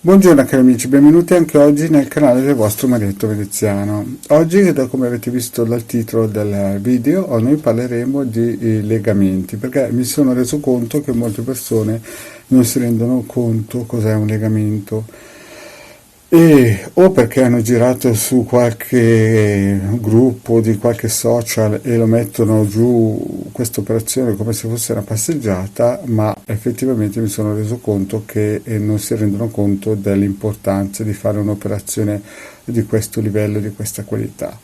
Buongiorno cari amici, benvenuti anche oggi nel canale del vostro Marietto Veneziano. Oggi, come avete visto dal titolo del video, noi parleremo di legamenti, perché mi sono reso conto che molte persone non si rendono conto cos'è un legamento. O perché hanno girato su qualche gruppo di qualche social e lo mettono giù questa operazione come se fosse una passeggiata, ma effettivamente mi sono reso conto che non si rendono conto dell'importanza di fare un'operazione di questo livello, di questa qualità.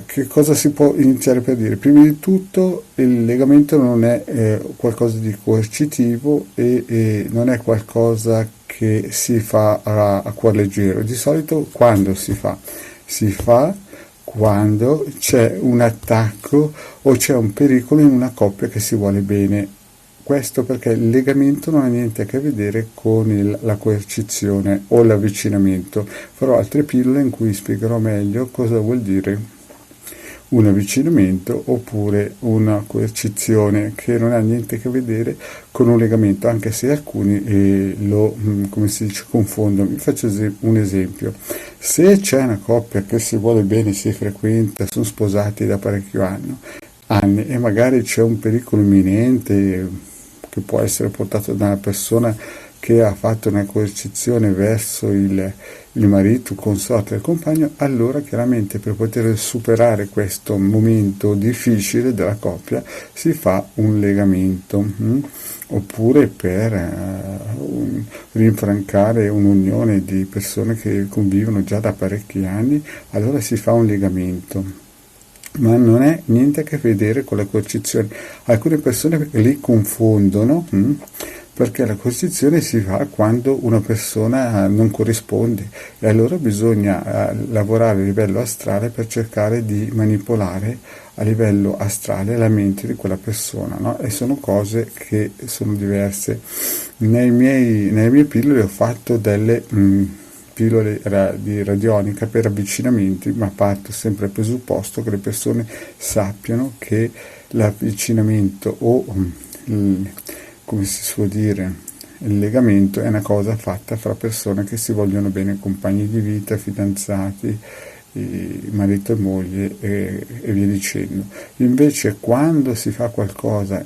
Che cosa si può iniziare per dire? Prima di tutto il legamento non è qualcosa di coercitivo e non è qualcosa che si fa a cuor leggero. Di solito quando si fa? Si fa quando c'è un attacco o c'è un pericolo in una coppia che si vuole bene. Questo perché il legamento non ha niente a che vedere con la coercizione o l'avvicinamento. Farò altre pillole in cui spiegherò meglio cosa vuol dire un avvicinamento oppure una coercizione, che non ha niente a che vedere con un legamento, anche se alcuni come si dice, confondono. Vi faccio un esempio: se c'è una coppia che si vuole bene, si frequenta, sono sposati da parecchio anni e magari c'è un pericolo imminente che può essere portato da una persona che ha fatto una coercizione verso il marito, il consorte, il compagno, allora chiaramente per poter superare questo momento difficile della coppia si fa un legamento, oppure per rinfrancare un'unione di persone che convivono già da parecchi anni, allora si fa un legamento. Ma non è niente a che vedere con la coercizione. Alcune persone li confondono, perché la coercizione si fa quando una persona non corrisponde e allora bisogna lavorare a livello astrale per cercare di manipolare a livello astrale la mente di quella persona, no? E sono cose che sono diverse. Nelle mie pillole ho fatto delle pillole di radionica per avvicinamenti, ma parto sempre dal presupposto che le persone sappiano che l'avvicinamento o come si suol dire, il legamento è una cosa fatta fra persone che si vogliono bene, compagni di vita, fidanzati, marito e moglie e via dicendo. Invece quando si fa qualcosa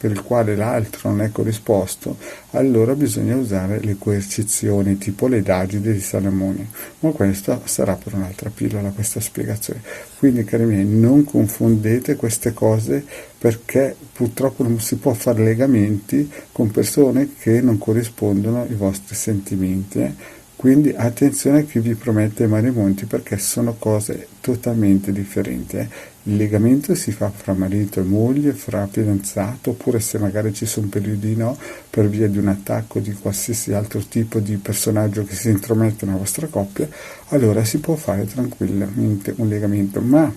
per il quale l'altro non è corrisposto, allora bisogna usare le coercizioni, tipo le d'agide di Salamone. Ma questa sarà per un'altra pillola, questa spiegazione. Quindi, cari miei, non confondete queste cose, perché purtroppo non si può fare legamenti con persone che non corrispondono ai vostri sentimenti. Quindi attenzione a chi vi promette mari e monti, perché sono cose totalmente differenti. Il legamento si fa fra marito e moglie, fra fidanzato, oppure se magari ci sono periodi no, per via di un attacco di qualsiasi altro tipo di personaggio che si intromette nella vostra coppia, allora si può fare tranquillamente un legamento. Ma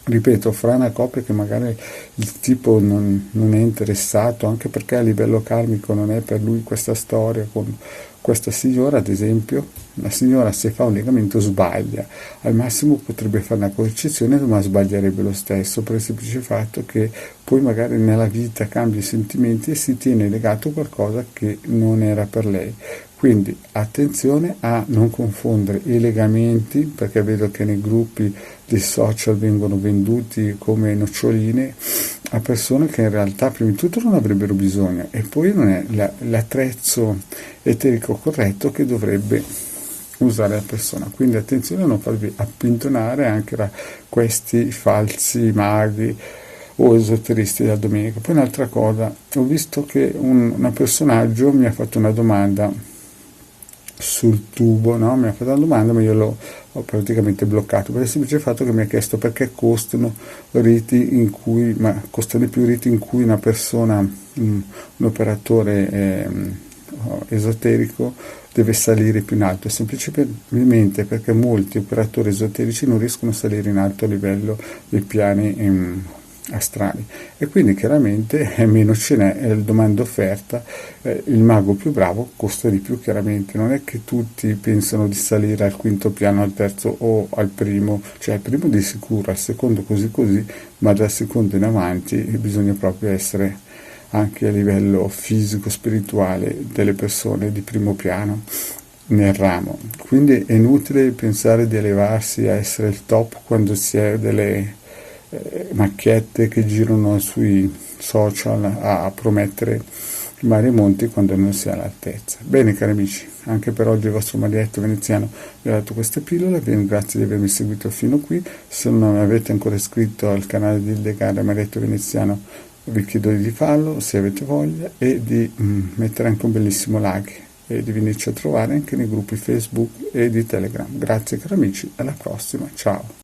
ripeto, fra una coppia che magari il tipo non è interessato, anche perché a livello karmico non è per lui questa storia con questa signora, ad esempio, la signora, se fa un legamento, sbaglia, al massimo potrebbe fare una coercizione, ma sbaglierebbe lo stesso, per il semplice fatto che poi magari nella vita cambia i sentimenti e si tiene legato a qualcosa che non era per lei. Quindi attenzione a non confondere i legamenti, perché vedo che nei gruppi dei social vengono venduti come noccioline a persone che in realtà prima di tutto non avrebbero bisogno, e poi non è l'attrezzo eterico corretto che dovrebbe usare la persona. Quindi attenzione a non farvi appintonare anche da questi falsi maghi o esoteristi della domenica. Poi un'altra cosa, ho visto che un personaggio mi ha fatto una domanda sul tubo, no? Mi ha fatto una domanda, ma io l'ho praticamente bloccato per il semplice fatto che mi ha chiesto perché costano riti in cui, ma costano di più riti in cui una persona, un operatore esoterico deve salire più in alto. Semplicemente perché molti operatori esoterici non riescono a salire in alto a livello dei piani astrali, e quindi chiaramente meno ce n'è, è il domanda offerta, il mago più bravo costa di più. Chiaramente non è che tutti pensano di salire al quinto piano, al terzo o al primo, cioè al primo di sicuro, al secondo così, ma dal secondo in avanti bisogna proprio essere anche a livello fisico, spirituale delle persone di primo piano nel ramo. Quindi è inutile pensare di elevarsi a essere il top quando si è delle macchiette che girano sui social a promettere mari e monti quando non si è all'altezza. Bene cari amici, anche per oggi il vostro Marietto Veneziano vi ha dato questa pillola, vi ringrazio di avermi seguito fino qui. Se non avete ancora iscritto al canale di Ildegard Marietto Veneziano vi chiedo di farlo se avete voglia e di mettere anche un bellissimo like e di venirci a trovare anche nei gruppi Facebook e di Telegram. Grazie cari amici, alla prossima, ciao!